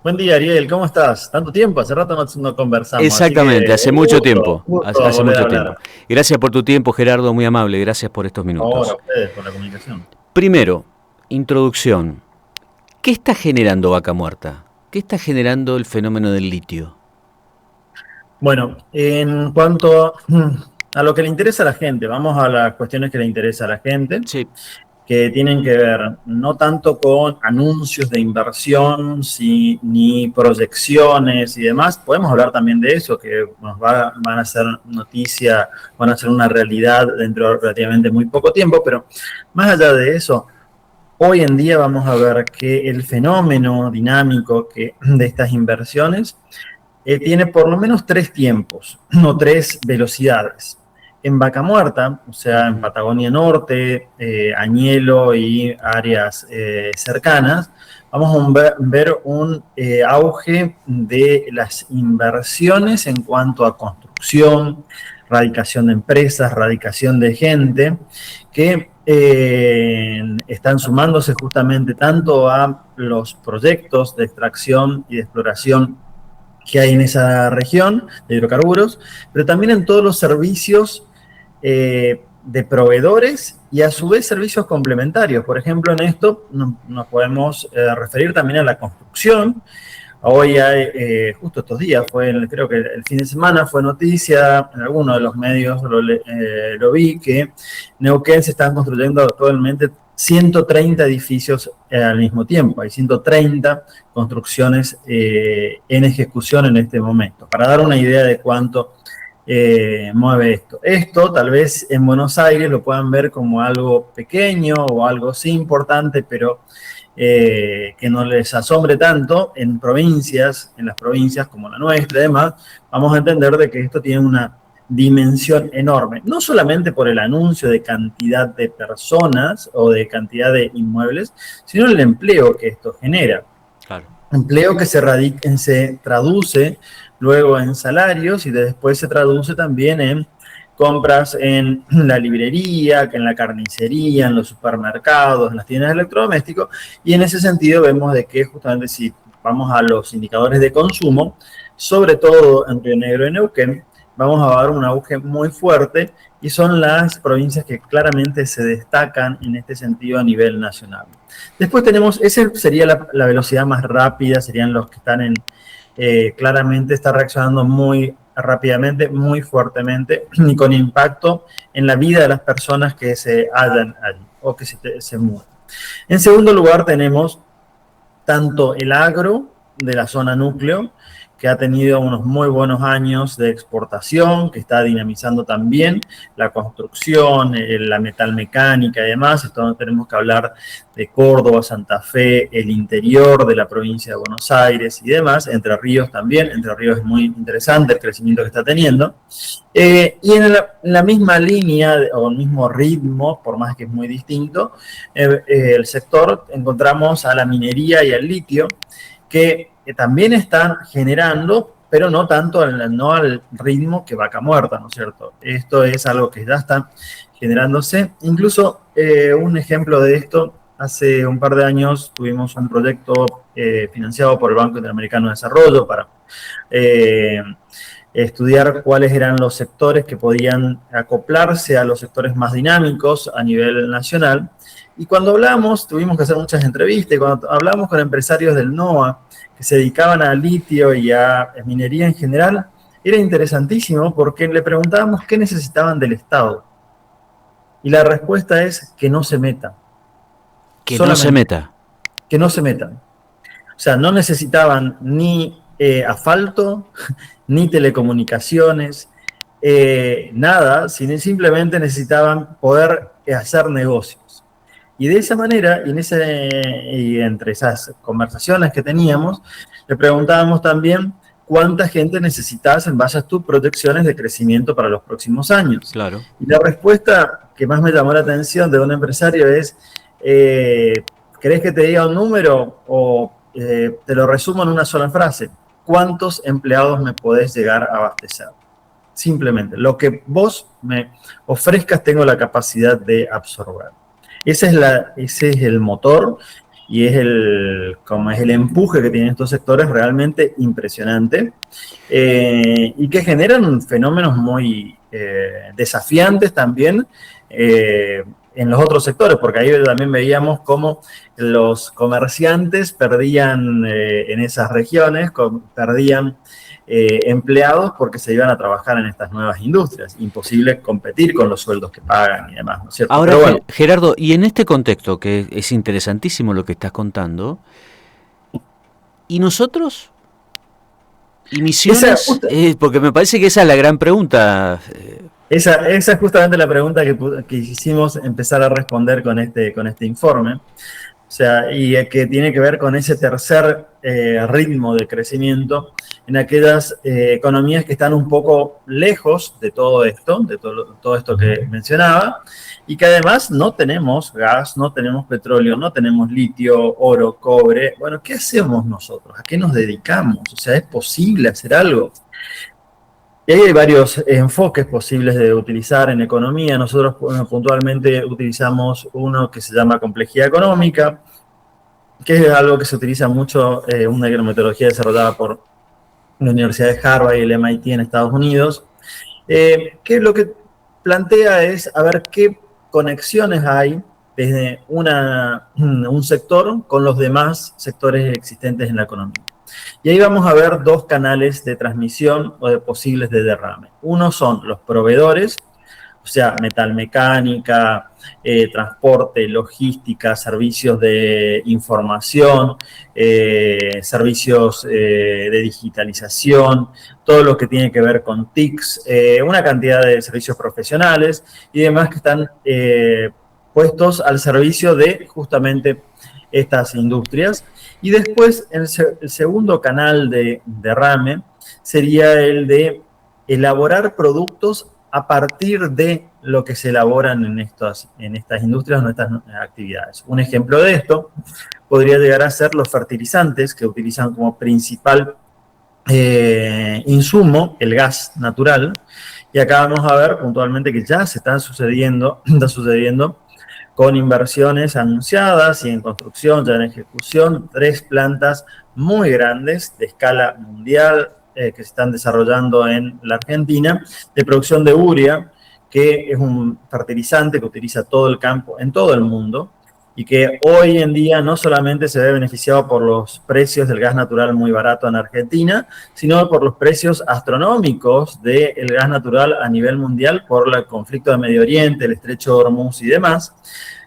Buen día, Ariel, ¿cómo estás? Tanto tiempo, hace rato no conversamos, así Exactamente, que hace un mucho gusto, tiempo, un gusto hace volver a mucho tiempo. hablar. Gracias por tu tiempo, Gerardo, muy amable, gracias por estos Ahora, minutos. ustedes por la comunicación. Primero, introducción. ¿Qué está generando Vaca Muerta? ¿Qué está generando el fenómeno del litio? Bueno, en cuanto a lo que le interesa a la gente, vamos a las cuestiones que le interesa a la gente, Sí, que tienen que ver no tanto con anuncios de inversión, ni proyecciones y demás. Podemos hablar también de eso, que van a ser noticia, van a ser una realidad dentro de relativamente muy poco tiempo, pero más allá de eso, hoy en día vamos a ver que el fenómeno dinámico de estas inversiones tiene por lo menos tres tiempos o tres velocidades. En Vaca Muerta, o sea, en ujú, Patagonia Norte, Añelo y áreas cercanas, vamos a ver un auge de las inversiones en cuanto a construcción, radicación de empresas, radicación de gente, que están sumándose justamente tanto a los proyectos de extracción y de exploración que hay en esa región de hidrocarburos, pero también en todos los servicios de proveedores y a su vez servicios complementarios. Por ejemplo, en esto nos podemos referir también a la construcción. Hoy hay, justo estos días, creo que el fin de semana fue noticia, en algunos de los medios lo vi, que Neuquén se están construyendo actualmente 130 edificios al mismo tiempo. Hay 130 construcciones en ejecución en este momento, para dar una idea de cuánto mueve esto. Esto tal vez en Buenos Aires lo puedan ver como algo pequeño o algo sí importante, pero que no les asombre tanto en las provincias como la nuestra y demás, vamos a entender de que esto tiene una dimensión enorme, no solamente por el anuncio de cantidad de personas o de cantidad de inmuebles, sino el empleo que esto genera. claro. Empleo que se traduce luego en salarios y después se traduce también en compras en la librería, que en la carnicería, en los supermercados, en las tiendas de electrodomésticos, y en ese sentido vemos de que justamente si vamos a los indicadores de consumo, sobre todo en Río Negro y Neuquén, vamos a ver un auge muy fuerte y son las provincias que claramente se destacan en este sentido a nivel nacional. Después tenemos, esa sería la velocidad más rápida, serían los que están claramente está reaccionando muy rápidamente, muy fuertemente y con impacto en la vida de las personas que se hallan allí o que se mueven. En segundo lugar tenemos tanto el agro de la zona núcleo, que ha tenido unos muy buenos años de exportación, que está dinamizando también la construcción, la metalmecánica y demás. Esto tenemos que hablar de Córdoba, Santa Fe, el interior de la provincia de Buenos Aires y demás. Entre Ríos también. Entre Ríos es muy interesante el crecimiento que está teniendo. Y en la misma línea o el mismo ritmo, por más que es muy distinto, el sector encontramos a la minería y al litio, que también están generando, pero no tanto no al ritmo que Vaca Muerta, ¿no es cierto? Esto es algo que ya está generándose. Incluso un ejemplo de esto, hace un par de años tuvimos un proyecto financiado por el Banco Interamericano de Desarrollo para eh, estudiar cuáles eran los sectores que podían acoplarse a los sectores más dinámicos a nivel nacional. Y cuando hablamos, tuvimos que hacer muchas entrevistas, y cuando hablamos con empresarios del NOA que se dedicaban a litio y a minería en general, era interesantísimo porque le preguntábamos qué necesitaban del Estado. Y la respuesta es que no se metan, Que no se solamente meta. que no se metan. O sea, no necesitaban ni asfalto, ni telecomunicaciones, nada, sino simplemente necesitaban poder hacer negocios. Y de esa manera, y entre esas conversaciones que teníamos, le preguntábamos también cuánta gente necesitas en base a tus proyecciones de crecimiento para los próximos años. Claro. Y la respuesta que más me llamó la atención de un empresario es, ¿querés que te diga un número o te lo resumo en una sola frase? ¿Cuántos empleados me podés llegar a abastecer? Simplemente, lo que vos me ofrezcas tengo la capacidad de absorber. Ese es el motor y es como es el empuje que tienen estos sectores realmente impresionante, y que generan fenómenos muy desafiantes también en los otros sectores, porque ahí también veíamos cómo los comerciantes perdían en esas regiones, perdían empleados porque se iban a trabajar en estas nuevas industrias. Imposible competir con los sueldos que pagan y demás, ¿no es cierto? Ahora, Pero bueno, Gerardo, y en este contexto, que es interesantísimo lo que estás contando, ¿y nosotros? ¿Y esa, Misiones? Porque me parece que esa es la gran pregunta. esa es justamente la pregunta que hicimos empezar a responder con este informe. O sea, y que tiene que ver con ese tercer ritmo de crecimiento en aquellas economías que están un poco lejos de todo esto, todo esto que mencionaba, y que además no tenemos gas, no tenemos petróleo, no tenemos litio, oro, cobre. Bueno, ¿qué hacemos nosotros? ¿A qué nos dedicamos? O sea, ¿es posible hacer algo? Y ahí hay varios enfoques posibles de utilizar en economía. Nosotros puntualmente utilizamos uno que se llama complejidad económica, que es algo que se utiliza mucho, una metodología desarrollada por la Universidad de Harvard y el MIT en Estados Unidos, que lo que plantea es a ver qué conexiones hay desde un sector con los demás sectores existentes en la economía. Y ahí vamos a ver dos canales de transmisión o de posibles de derrame. Uno son los proveedores, o sea, metalmecánica, transporte, logística, servicios de información, servicios de digitalización, todo lo que tiene que ver con TICs, una cantidad de servicios profesionales y demás que están puestos al servicio de justamente estas industrias. Y después el segundo canal de derrame sería el de elaborar productos a partir de lo que se elaboran en estas industrias o en estas actividades. Un ejemplo de esto podría llegar a ser los fertilizantes que utilizan como principal insumo el gas natural. Y acá vamos a ver puntualmente que ya se está sucediendo con inversiones anunciadas y en construcción, ya en ejecución, 3 plantas muy grandes de escala mundial que se están desarrollando en la Argentina, de producción de urea, que es un fertilizante que utiliza todo el campo en todo el mundo y que hoy en día no solamente se ve beneficiado por los precios del gas natural muy barato en Argentina, sino por los precios astronómicos del gas natural a nivel mundial por el conflicto de Medio Oriente, el estrecho de Hormuz y demás,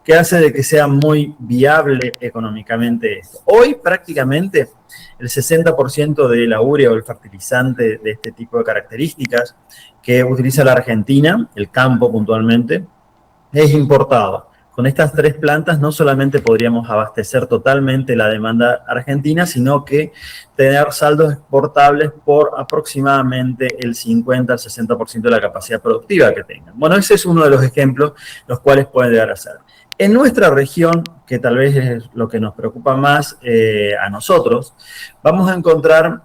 que hace de que sea muy viable económicamente esto. Hoy prácticamente el 60% de la urea o el fertilizante de este tipo de características que utiliza la Argentina, el campo puntualmente, es importado. Con estas 3 plantas no solamente podríamos abastecer totalmente la demanda argentina, sino que tener saldos exportables por aproximadamente el 50 al 60% de la capacidad productiva que tengan. Bueno, ese es uno de los ejemplos los cuales pueden llegar a ser. En nuestra región, que tal vez es lo que nos preocupa más a nosotros, vamos a encontrar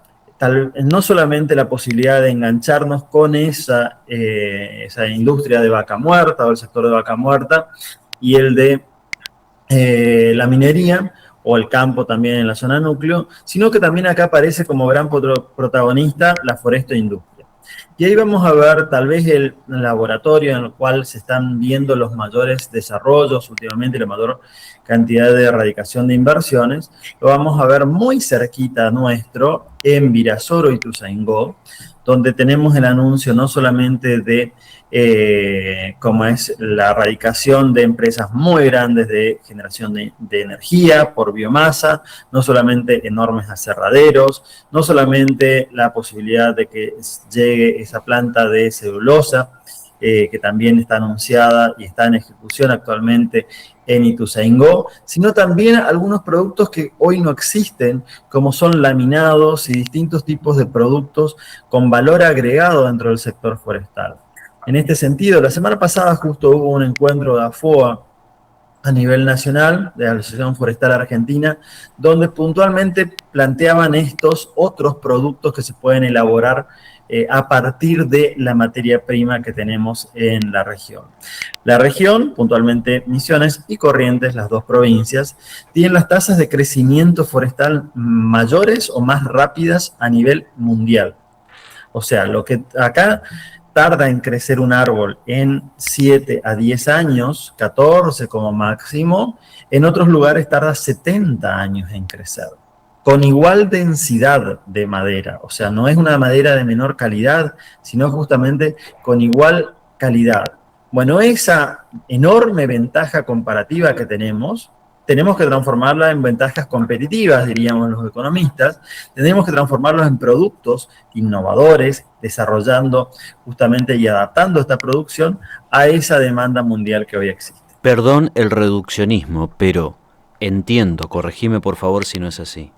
no solamente la posibilidad de engancharnos con esa industria de vaca muerta o el sector de vaca muerta y el de la minería o el campo también en la zona núcleo, sino que también acá aparece como gran protagonista la forestoindustria. Y ahí vamos a ver tal vez el laboratorio en el cual se están viendo los mayores desarrollos últimamente, la mayor cantidad de erradicación de inversiones. Lo vamos a ver muy cerquita nuestro en Virasoro y Ituzaingó, donde tenemos el anuncio no solamente de como es la erradicación de empresas muy grandes de generación de energía por biomasa, no solamente enormes aserraderos, no solamente la posibilidad de que llegue esa planta de celulosa, que también está anunciada y está en ejecución actualmente en Ituzaingó, sino también algunos productos que hoy no existen, como son laminados y distintos tipos de productos con valor agregado dentro del sector forestal. En este sentido, la semana pasada justo hubo un encuentro de AFOA a nivel nacional de la Asociación Forestal Argentina, donde puntualmente planteaban estos otros productos que se pueden elaborar a partir de la materia prima que tenemos en la región. La región, puntualmente Misiones y Corrientes, las dos provincias, tienen las tasas de crecimiento forestal mayores o más rápidas a nivel mundial. O sea, lo que acá tarda en crecer un árbol en 7 a 10 años, 14 como máximo, en otros lugares tarda 70 años en crecer, con igual densidad de madera. O sea, no es una madera de menor calidad, sino justamente con igual calidad. Bueno, esa enorme ventaja comparativa que tenemos que transformarla en ventajas competitivas, diríamos los economistas. Tenemos que transformarlos en productos innovadores, desarrollando justamente y adaptando esta producción a esa demanda mundial que hoy existe. Perdón el reduccionismo, pero entiendo, corregime por favor si no es así.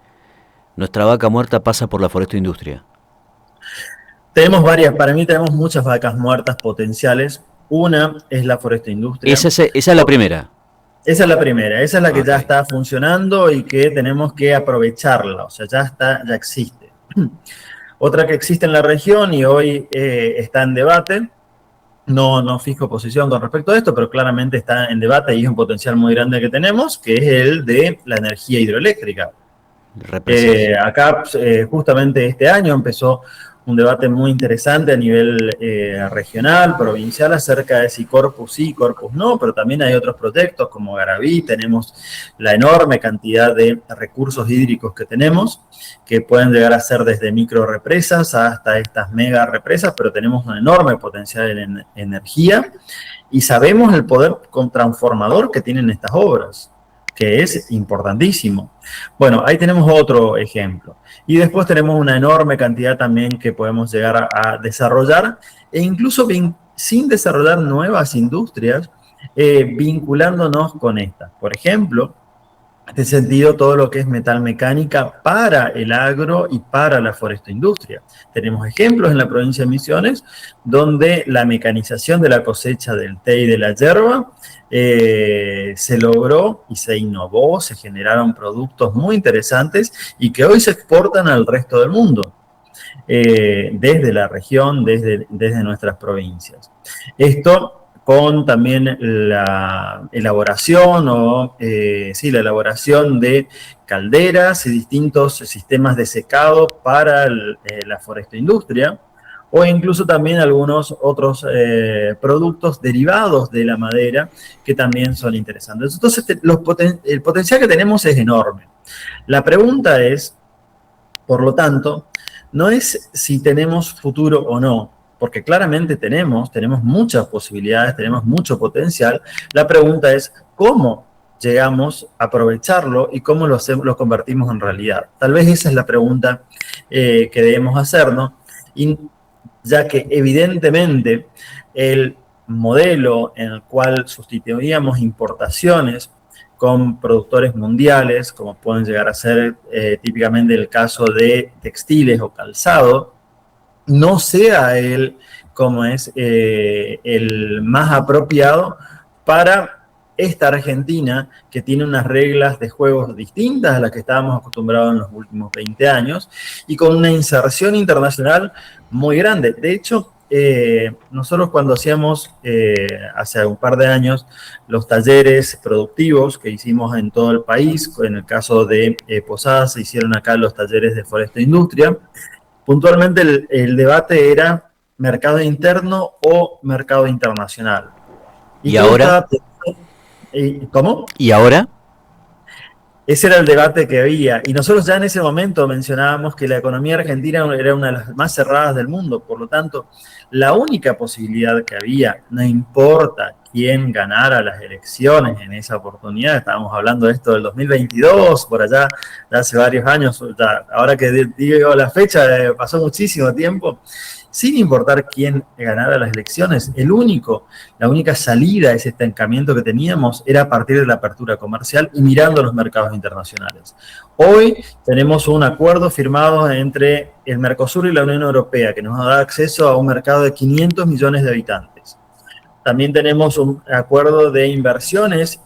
Nuestra vaca muerta pasa por la forestoindustria. Tenemos varias, para mí tenemos muchas vacas muertas potenciales. Una es la forestoindustria. Esa es la primera. Esa es la primera, esa es la que ya está funcionando y que tenemos que aprovecharla, o sea, ya existe. Otra que existe en la región y hoy está en debate, no fijo posición con respecto a esto, pero claramente está en debate y es un potencial muy grande que tenemos, que es el de la energía hidroeléctrica. Acá justamente este año empezó un debate muy interesante a nivel regional, provincial, acerca de si Corpus sí, Corpus no, pero también hay otros proyectos como Garaví. Tenemos la enorme cantidad de recursos hídricos que tenemos, que pueden llegar a ser desde micro represas hasta estas mega represas, pero tenemos un enorme potencial en energía y sabemos el poder transformador que tienen estas obras, que es importantísimo. Bueno, ahí tenemos otro ejemplo. Y después tenemos una enorme cantidad también que podemos llegar a desarrollar, e incluso sin desarrollar nuevas industrias, vinculándonos con estas. Por ejemplo, en este sentido, todo lo que es metalmecánica para el agro y para la forestoindustria. Tenemos ejemplos en la provincia de Misiones, donde la mecanización de la cosecha del té y de la yerba se logró y se innovó, se generaron productos muy interesantes y que hoy se exportan al resto del mundo, desde la región, desde nuestras provincias. Esto con también la elaboración la elaboración de calderas y distintos sistemas de secado para la forestoindustria, o incluso también algunos otros productos derivados de la madera que también son interesantes. Entonces, el potencial que tenemos es enorme. La pregunta es, por lo tanto, no es si tenemos futuro o no, porque claramente tenemos muchas posibilidades, tenemos mucho potencial. La pregunta es cómo llegamos a aprovecharlo y cómo lo convertimos en realidad. Tal vez esa es la pregunta que debemos hacernos, ya que evidentemente el modelo en el cual sustituiríamos importaciones con productores mundiales, como pueden llegar a ser típicamente el caso de textiles o calzado, no sea el más apropiado para esta Argentina, que tiene unas reglas de juegos distintas a las que estábamos acostumbrados en los últimos 20 años y con una inserción internacional muy grande. De hecho, nosotros cuando hacíamos hace un par de años los talleres productivos que hicimos en todo el país, en el caso de Posadas se hicieron acá los talleres de forestoindustria, puntualmente el debate era mercado interno o mercado internacional. ¿Y ahora? ¿Cómo? ¿Y ahora? Ese era el debate que había. Y nosotros ya en ese momento mencionábamos que la economía argentina era una de las más cerradas del mundo. Por lo tanto, la única posibilidad que había, no importa quién ganara las elecciones en esa oportunidad, estábamos hablando de esto del 2022, por allá, ya hace varios años, ya, ahora que digo la fecha, pasó muchísimo tiempo. Sin importar quién ganara las elecciones, la única salida a ese estancamiento que teníamos era a partir de la apertura comercial y mirando los mercados internacionales. Hoy tenemos un acuerdo firmado entre el Mercosur y la Unión Europea que nos da acceso a un mercado de 500 millones de habitantes. También tenemos un acuerdo de inversiones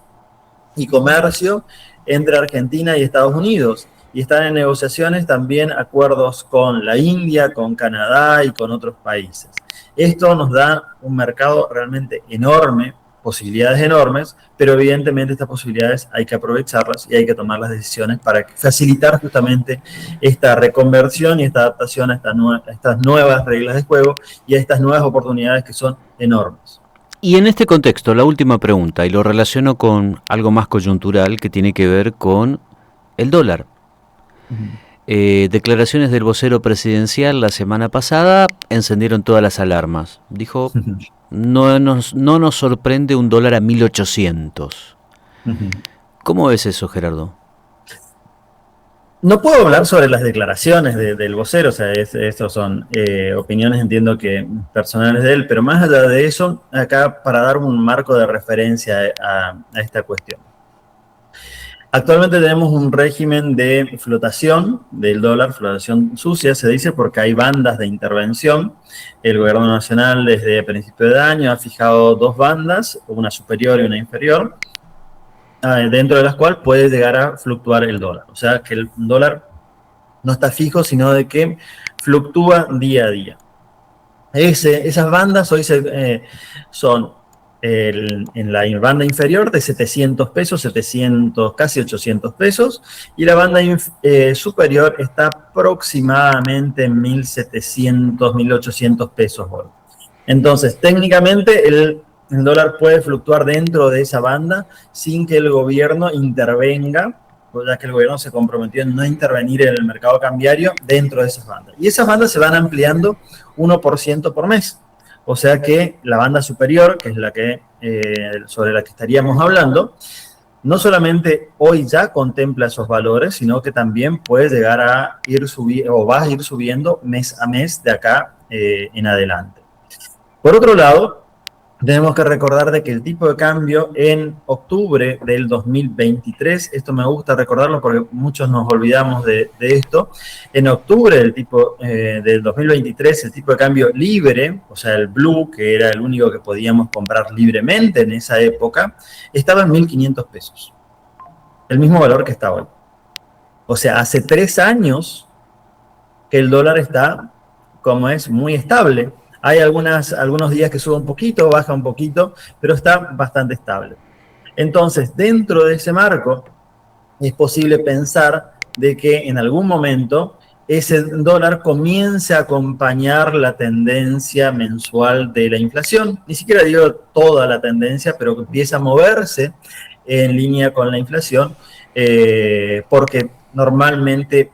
y comercio entre Argentina y Estados Unidos. Y están en negociaciones también acuerdos con la India, con Canadá y con otros países. Esto nos da un mercado realmente enorme, posibilidades enormes, pero evidentemente estas posibilidades hay que aprovecharlas y hay que tomar las decisiones para facilitar justamente esta reconversión y esta adaptación a estas nuevas reglas de juego y a estas nuevas oportunidades que son enormes. Y en este contexto, la última pregunta, y lo relaciono con algo más coyuntural que tiene que ver con el dólar. Declaraciones del vocero presidencial la semana pasada encendieron todas las alarmas. Dijo, no nos sorprende un dólar a 1800. ¿Cómo ves eso, Gerardo? No puedo hablar sobre las declaraciones del vocero, o sea, estos son opiniones, entiendo que personales de él, pero más allá de eso, acá para dar un marco de referencia a esta cuestión. Actualmente tenemos un régimen de flotación del dólar, flotación sucia, se dice, porque hay bandas de intervención. El gobierno nacional desde principio de año ha fijado 2 bandas, una superior y una inferior, dentro de las cuales puede llegar a fluctuar el dólar. O sea, que el dólar no está fijo, sino de que fluctúa día a día. Esas bandas hoy son en la banda inferior de 700 pesos, 700, casi 800 pesos, y la banda superior está aproximadamente en 1.700, 1.800 pesos hoy. Entonces, técnicamente, el dólar puede fluctuar dentro de esa banda sin que el gobierno intervenga, ya que el gobierno se comprometió en no intervenir en el mercado cambiario dentro de esas bandas. Y esas bandas se van ampliando 1% por mes. O sea que la banda superior, que es la que sobre la que estaríamos hablando, no solamente hoy ya contempla esos valores, sino que también puede llegar a ir subiendo, o va a ir subiendo mes a mes de acá en adelante. Por otro lado, tenemos que recordar de que el tipo de cambio en octubre del 2023, esto me gusta recordarlo porque muchos nos olvidamos de esto, en octubre del 2023 el tipo de cambio libre, o sea el blue, que era el único que podíamos comprar libremente en esa época, estaba en 1.500 pesos, el mismo valor que está hoy. O sea, hace 3 años que el dólar está, como es, muy estable. Hay algunos días que sube un poquito, baja un poquito, pero está bastante estable. Entonces, dentro de ese marco, es posible pensar de que en algún momento ese dólar comience a acompañar la tendencia mensual de la inflación. Ni siquiera digo toda la tendencia, pero que empieza a moverse en línea con la inflación, porque normalmente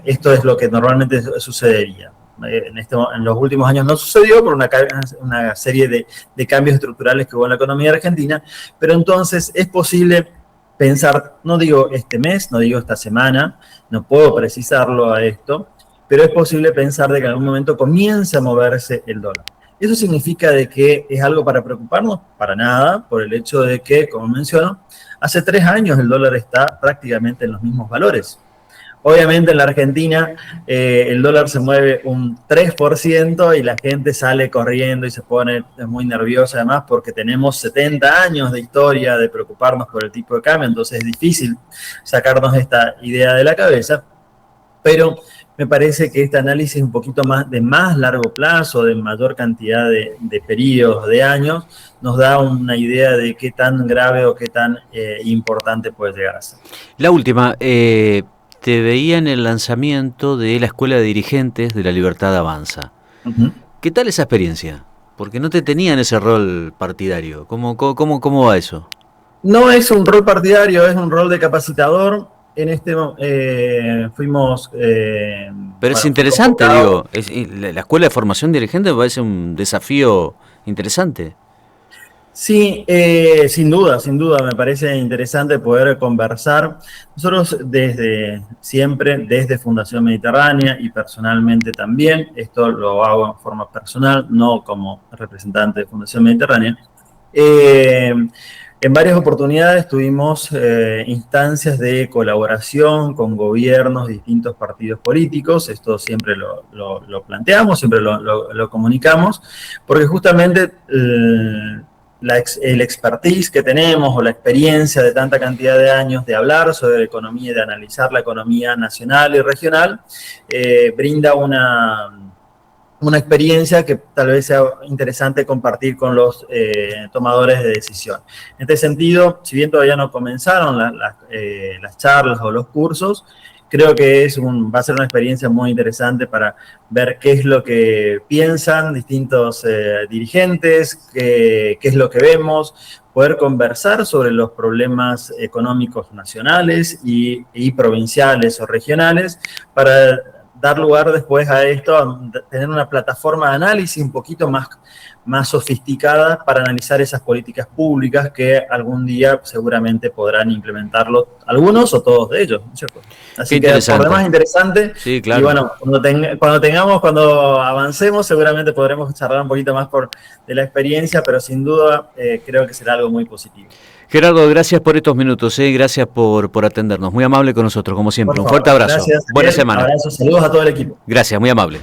esto es lo que normalmente sucedería. En los últimos años no sucedió por una serie de cambios estructurales que hubo en la economía argentina, pero entonces es posible pensar, no digo este mes, no digo esta semana, no puedo precisarlo a esto, pero es posible pensar de que en algún momento comience a moverse el dólar. ¿Eso significa de que es algo para preocuparnos? Para nada, por el hecho de que, como menciono, hace 3 años el dólar está prácticamente en los mismos valores. Obviamente en la Argentina el dólar se mueve un 3% y la gente sale corriendo y se pone muy nerviosa además porque tenemos 70 años de historia de preocuparnos por el tipo de cambio, entonces es difícil sacarnos esta idea de la cabeza, pero me parece que este análisis un poquito más de más largo plazo, de mayor cantidad de periodos, de años, nos da una idea de qué tan grave o qué tan importante puede llegar a ser. La última, te veía en el lanzamiento de la Escuela de Dirigentes de La Libertad Avanza. ¿Qué tal esa experiencia? Porque no te tenía en ese rol partidario. ¿Cómo va eso? No es un rol partidario, es un rol de capacitador. En fuimos... Pero es interesante, digo. La Escuela de Formación Dirigente me parece un desafío interesante. Sí, sin duda, me parece interesante poder conversar. Nosotros siempre, desde Fundación Mediterránea y personalmente también, esto lo hago en forma personal, no como representante de Fundación Mediterránea, en varias oportunidades tuvimos instancias de colaboración con gobiernos de distintos partidos políticos, esto siempre lo planteamos, siempre lo comunicamos, porque justamente el expertise que tenemos o la experiencia de tanta cantidad de años de hablar sobre la economía y de analizar la economía nacional y regional, brinda una experiencia que tal vez sea interesante compartir con los tomadores de decisión. En este sentido, si bien todavía no comenzaron las charlas o los cursos, creo que va a ser una experiencia muy interesante para ver qué es lo que piensan distintos dirigentes, qué es lo que vemos, poder conversar sobre los problemas económicos nacionales y provinciales o regionales para dar lugar después a esto, a tener una plataforma de análisis un poquito más sofisticada para analizar esas políticas públicas que algún día seguramente podrán implementarlo algunos o todos de ellos, ¿no es cierto? Así que por demás interesante. Sí, claro. Y bueno, cuando avancemos, seguramente podremos charlar un poquito más de la experiencia, pero sin duda creo que será algo muy positivo. Gerardo, gracias por estos minutos, gracias por atendernos. Muy amable con nosotros, como siempre. Un fuerte abrazo. Gracias. Buena semana. Abrazo, saludos a todo el equipo. Gracias, muy amable.